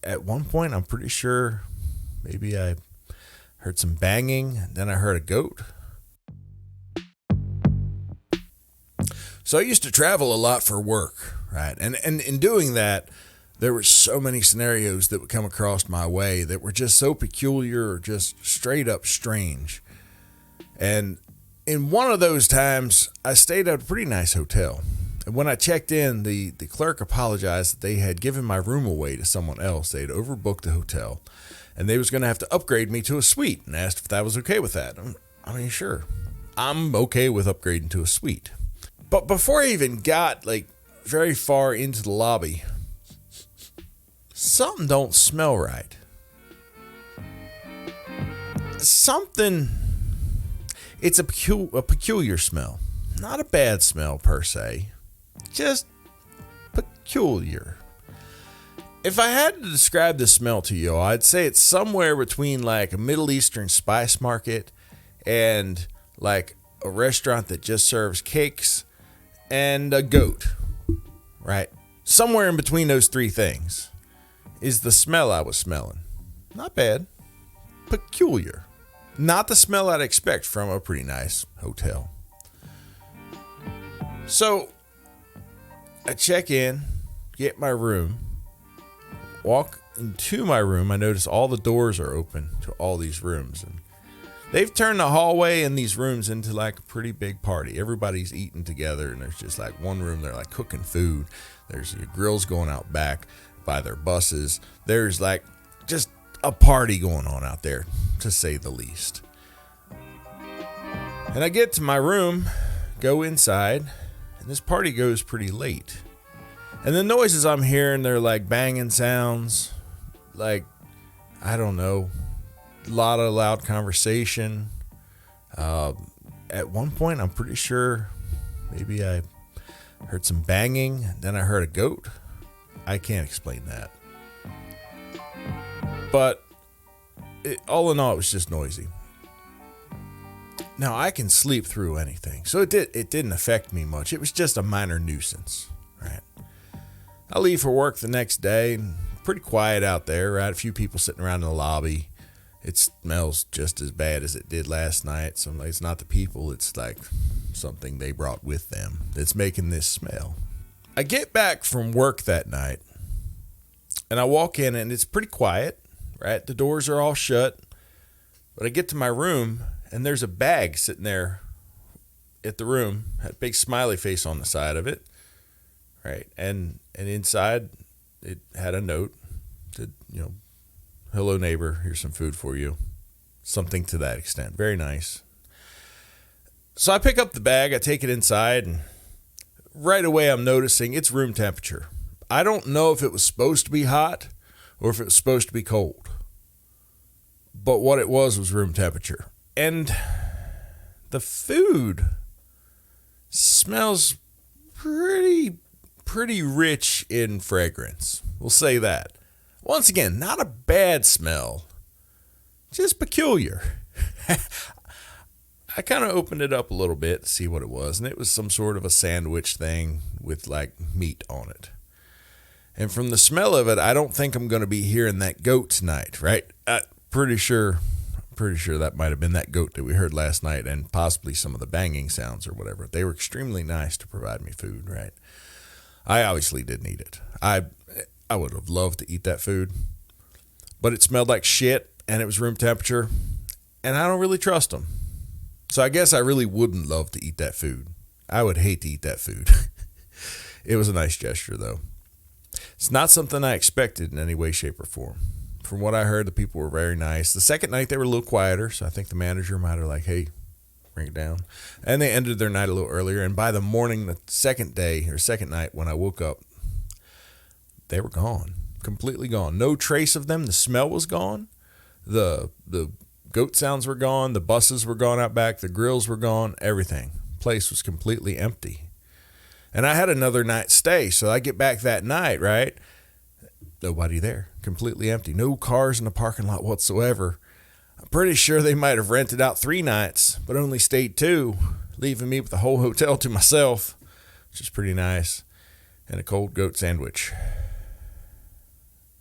At one point, I'm pretty sure maybe I heard some banging, then I heard a goat. So I used to travel a lot for work, right? And in doing that, there were so many scenarios that would come across my way that were just so peculiar or just straight up strange. And in one of those times, I stayed at a pretty nice hotel. And when I checked in, the clerk apologized that they had given my room away to someone else. They had overbooked the hotel, and they was going to have to upgrade me to a suite, and asked if that was okay with that. I mean, sure. I'm okay with upgrading to a suite. But before I even got very far into the lobby, something don't smell right. Something, it's a peculiar smell. Not a bad smell per se, just peculiar. If I had to describe the smell to you, I'd say it's somewhere between like a Middle Eastern spice market and like a restaurant that just serves cakes and a goat, right? Somewhere in between those three things is the smell I was smelling. Not bad. Peculiar. Not the smell I'd expect from a pretty nice hotel. So I check in, get my room, walk into my room. I notice all the doors are open to all these rooms, and they've turned the hallway in these rooms into like a pretty big party. Everybody's eating together, and there's just like one room they're like cooking food. There's grills going out back by their buses. There's like just a party going on out there, to say the least. And I get to my room, go inside, and this party goes pretty late. And the noises I'm hearing, they're like banging sounds, like, I don't know, a lot of loud conversation. At one point, I'm pretty sure maybe I heard some banging, then I heard a goat. I can't explain that. But all in all, it was just noisy. Now, I can sleep through anything, so it didn't affect me much. It was just a minor nuisance, right? I leave for work the next day, and pretty quiet out there, right? A few people sitting around in the lobby. It smells just as bad as it did last night. So it's not the people, it's like something they brought with them that's making this smell. I get back from work that night, and I walk in, and it's pretty quiet, right? The doors are all shut. But I get to my room, and there's a bag sitting there at the room, had a big smiley face on the side of it, right? And inside, it had a note that, hello neighbor, here's some food for you. Something to that extent. Very nice. So I pick up the bag, I take it inside, and right away I'm noticing it's room temperature. I don't know if it was supposed to be hot or if it was supposed to be cold. But what it was room temperature. And the food smells pretty rich in fragrance. We'll say that. Once again, not a bad smell, just peculiar. I kind of opened it up a little bit to see what it was, and it was some sort of a sandwich thing with like meat on it. And from the smell of it, I don't think I'm going to be hearing that goat tonight, right? Pretty sure that might have been that goat that we heard last night, and possibly some of the banging sounds or whatever. They were extremely nice to provide me food, right? I obviously didn't eat it. I would have loved to eat that food, but it smelled like shit, and it was room temperature, and I don't really trust them. So I guess I really wouldn't love to eat that food. I would hate to eat that food. It was a nice gesture, though. It's not something I expected in any way, shape, or form. From what I heard, the people were very nice. The second night, they were a little quieter, so I think the manager might have like, hey, bring it down. And they ended their night a little earlier, and by the morning, the second night, when I woke up, they were gone, completely gone. No trace of them. The smell was gone. The goat sounds were gone. The buses were gone out back. The grills were gone. Everything. Place was completely empty. And I had another night stay, so I get back that night, right? Nobody there. Completely empty. No cars in the parking lot whatsoever. I'm pretty sure they might have rented out 3 nights, but only stayed 2, leaving me with the whole hotel to myself, which is pretty nice, and a cold goat sandwich.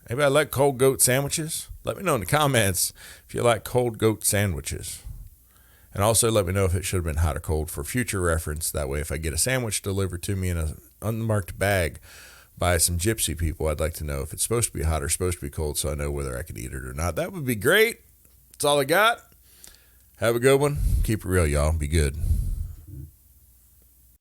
Maybe I like cold goat sandwiches. Let me know in the comments if you like cold goat sandwiches. And also let me know if it should have been hot or cold for future reference. That way, if I get a sandwich delivered to me in an unmarked bag by some Gipsy people, I'd like to know if it's supposed to be hot or supposed to be cold so I know whether I can eat it or not. That would be great. That's all I got. Have a good one. Keep it real, y'all. Be good.